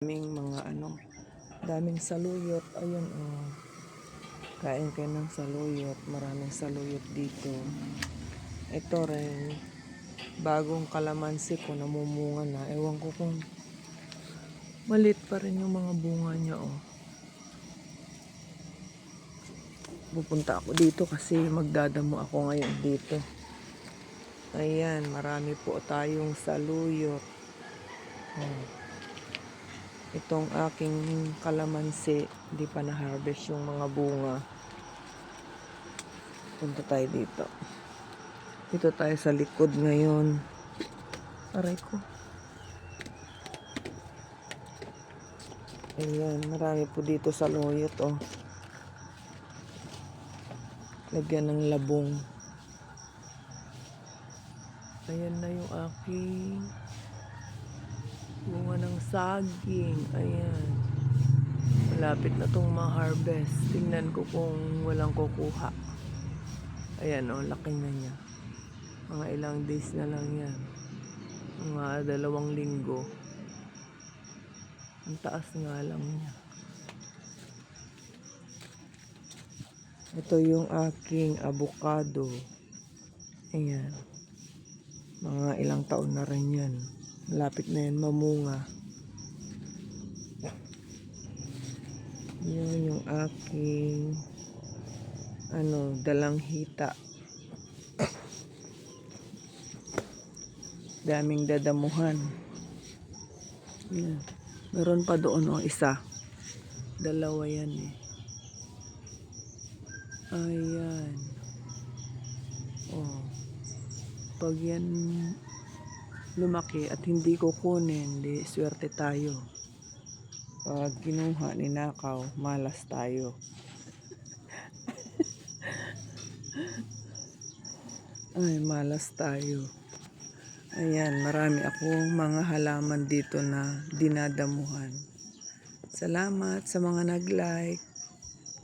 Daming mga daming saluyot. Ayun, oh. Kain kayo ng saluyot. Maraming saluyot dito. Ito rin, bagong kalamansi ko, namumunga na. Ewan ko kung malit pa rin yung mga bunga niya, oh. Pupunta ako dito kasi magdadamo ako ngayon dito. Ayan, marami po tayong saluyot. Oh. Itong aking kalamansi, hindi pa na-harvest yung mga bunga. Punta tayo dito. Dito tayo sa likod ngayon. Aray ko. Ayan, marami po dito saluyot, oh. Lagyan ng labong. Ayan na yung aking bunga ng saging. Ayan. Malapit na itong ma-harvest. Tingnan ko kung walang kukuha. Ayan, oh, laki na niya. Mga ilang days na lang yan. Mga 2 linggo. Ang taas nga lang niya. Ito yung aking avocado. Ayan. Mga ilang taon na rin yan. Malapit na yan mamunga. Yan yung aking dalanghita. Daming dadamuhan. Yan. Meron pa doon, oh, isa. 2 yan, eh. Ayan. Oh. Pag yan lumaki at hindi kukunin, di swerte tayo. Pag kinuha, ninakaw, malas tayo. Ay, malas tayo. Ayan, marami akong mga halaman dito na dinadamuhan. Salamat sa mga nag-like.